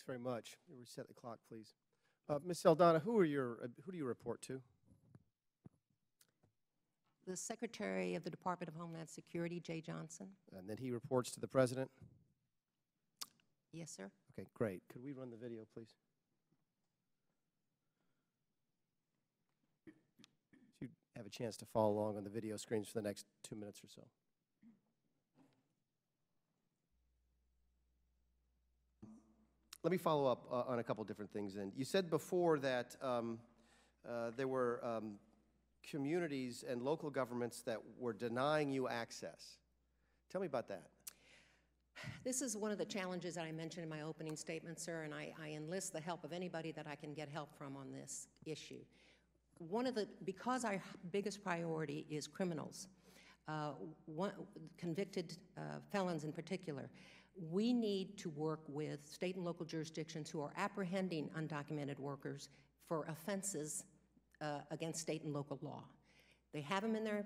very much. Reset the clock, please. Ms. Saldana, who do you report to? The Secretary of the Department of Homeland Security, Jay Johnson. And then he reports to the President? Yes, sir. Okay, great. Could we run the video, please? So you have a chance to follow along on the video screens for the next 2 minutes or so. Let me follow up on a couple different things. And you said before that there were communities and local governments that were denying you access. Tell me about that. This is one of the challenges that I mentioned in my opening statement, sir, and I enlist the help of anybody that I can get help from on this issue. Because our biggest priority is criminals, convicted felons in particular, we need to work with state and local jurisdictions who are apprehending undocumented workers for offenses against state and local law. They have them in their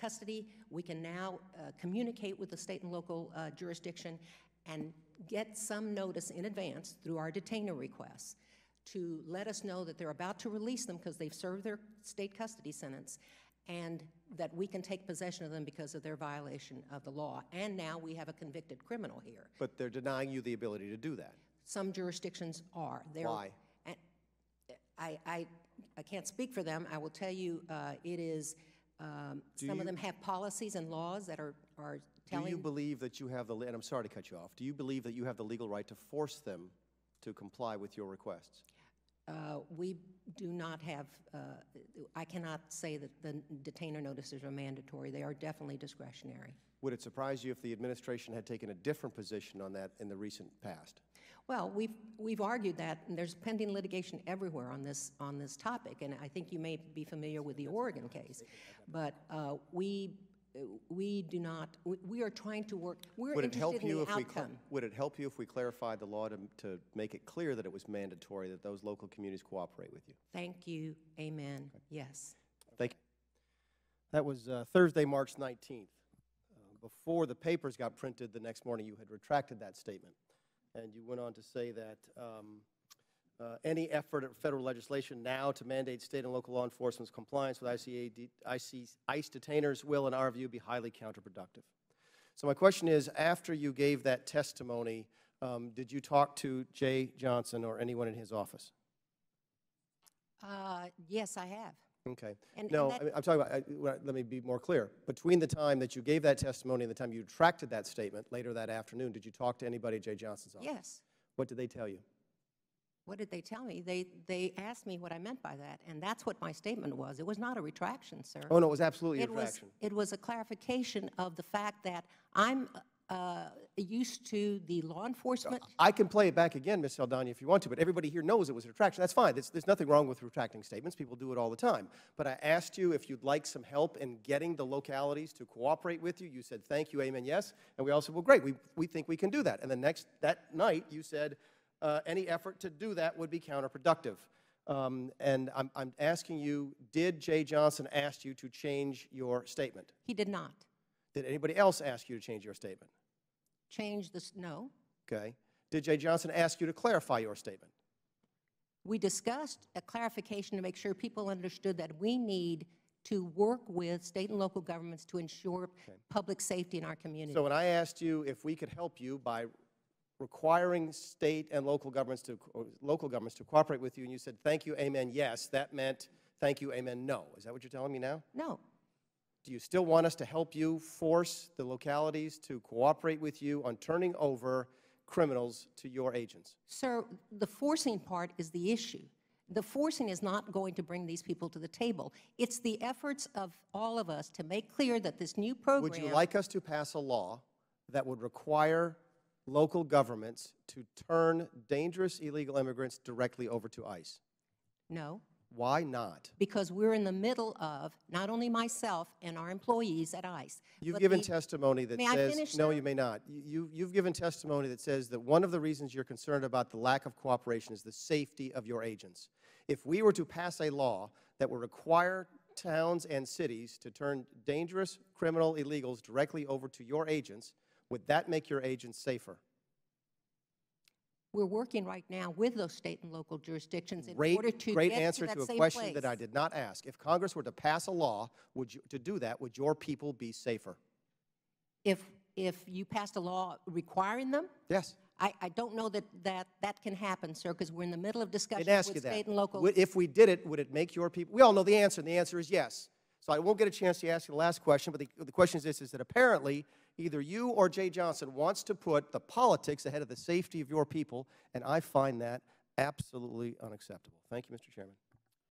custody. We can now communicate with the state and local jurisdiction and get some notice in advance through our detainer requests to let us know that they're about to release them because they've served their state custody sentence, and that we can take possession of them because of their violation of the law. And now we have a convicted criminal here. But they're denying you the ability to do that. Some jurisdictions are. Why? I can't speak for them. I will tell you it is, some of them have policies and laws that are telling. Do you believe that you have and I'm sorry to cut you off, do you believe that you have the legal right to force them to comply with your requests? We do not have, I cannot say that the detainer notices are mandatory. They are definitely discretionary. Would it surprise you if the administration had taken a different position on that in the recent past? Well, we've argued that, and there's pending litigation everywhere on this topic, and I think you may be familiar with the Oregon case. But we do not. We are trying to work. We're interested in the outcome. Would it help you if we clarified the law to make it clear that it was mandatory that those local communities cooperate with you? Thank you. Amen. Okay. Yes. Thank you. That was Thursday, March 19th. Before the papers got printed the next morning, you had retracted that statement. And you went on to say that any effort at federal legislation now to mandate state and local law enforcement's compliance with ICE detainers will, in our view, be highly counterproductive. So my question is, after you gave that testimony, did you talk to Jay Johnson or anyone in his office? Yes, I have. Okay. I'm talking about, let me be more clear. Between the time that you gave that testimony and the time you retracted that statement later that afternoon, did you talk to anybody at Jay Johnson's office? Yes. What did they tell you? What did they tell me? They asked me what I meant by that, and that's what my statement was. It was not a retraction, sir. Oh, no, it was absolutely a retraction. It was a clarification of the fact that I'm used to the law enforcement. I can play it back again, Ms. Saldana, if you want to, but everybody here knows it was a retraction. That's fine. There's nothing wrong with retracting statements. People do it all the time. But I asked you if you'd like some help in getting the localities to cooperate with you. You said, thank you, amen, yes. And we all said, well, great, we think we can do that. And then that night, you said, any effort to do that would be counterproductive. And I'm asking you, did Jay Johnson ask you to change your statement? He did not. Did anybody else ask you to change your statement? No. Okay. Did Jay Johnson ask you to clarify your statement? We discussed a clarification to make sure people understood that we need to work with state and local governments to ensure public safety in our community. So when I asked you if we could help you by requiring state and local governments to cooperate with you, and you said, thank you, amen, yes, that meant thank you, amen, no. Is that what you're telling me now? No. Do you still want us to help you force the localities to cooperate with you on turning over criminals to your agents? Sir, the forcing part is the issue. The forcing is not going to bring these people to the table. It's the efforts of all of us to make clear that this new program— Would you like us to pass a law that would require local governments to turn dangerous illegal immigrants directly over to ICE? No. Why not? Because we're in the middle of, not only myself and our employees at ICE. You've given testimony that says— May I finish, No, sir? you may not. You've given testimony that says that one of the reasons you're concerned about the lack of cooperation is the safety of your agents. If we were to pass a law that would require towns and cities to turn dangerous criminal illegals directly over to your agents, would that make your agents safer? We're working right now with those state and local jurisdictions in Great, order to great get answer to to that a same question place. that I did not ask. If Congress were to pass a law to do that, would your people be safer? If you passed a law requiring them, Yes. I don't know that can happen, sir, because we're in the middle of I discussions didn't ask you with that. state and local. If we did it, would it make your people? We all know the answer, and the answer is yes. So I won't get a chance to ask you the last question, but the question is this, is that apparently either you or Jay Johnson wants to put the politics ahead of the safety of your people, and I find that absolutely unacceptable. Thank you, Mr. Chairman.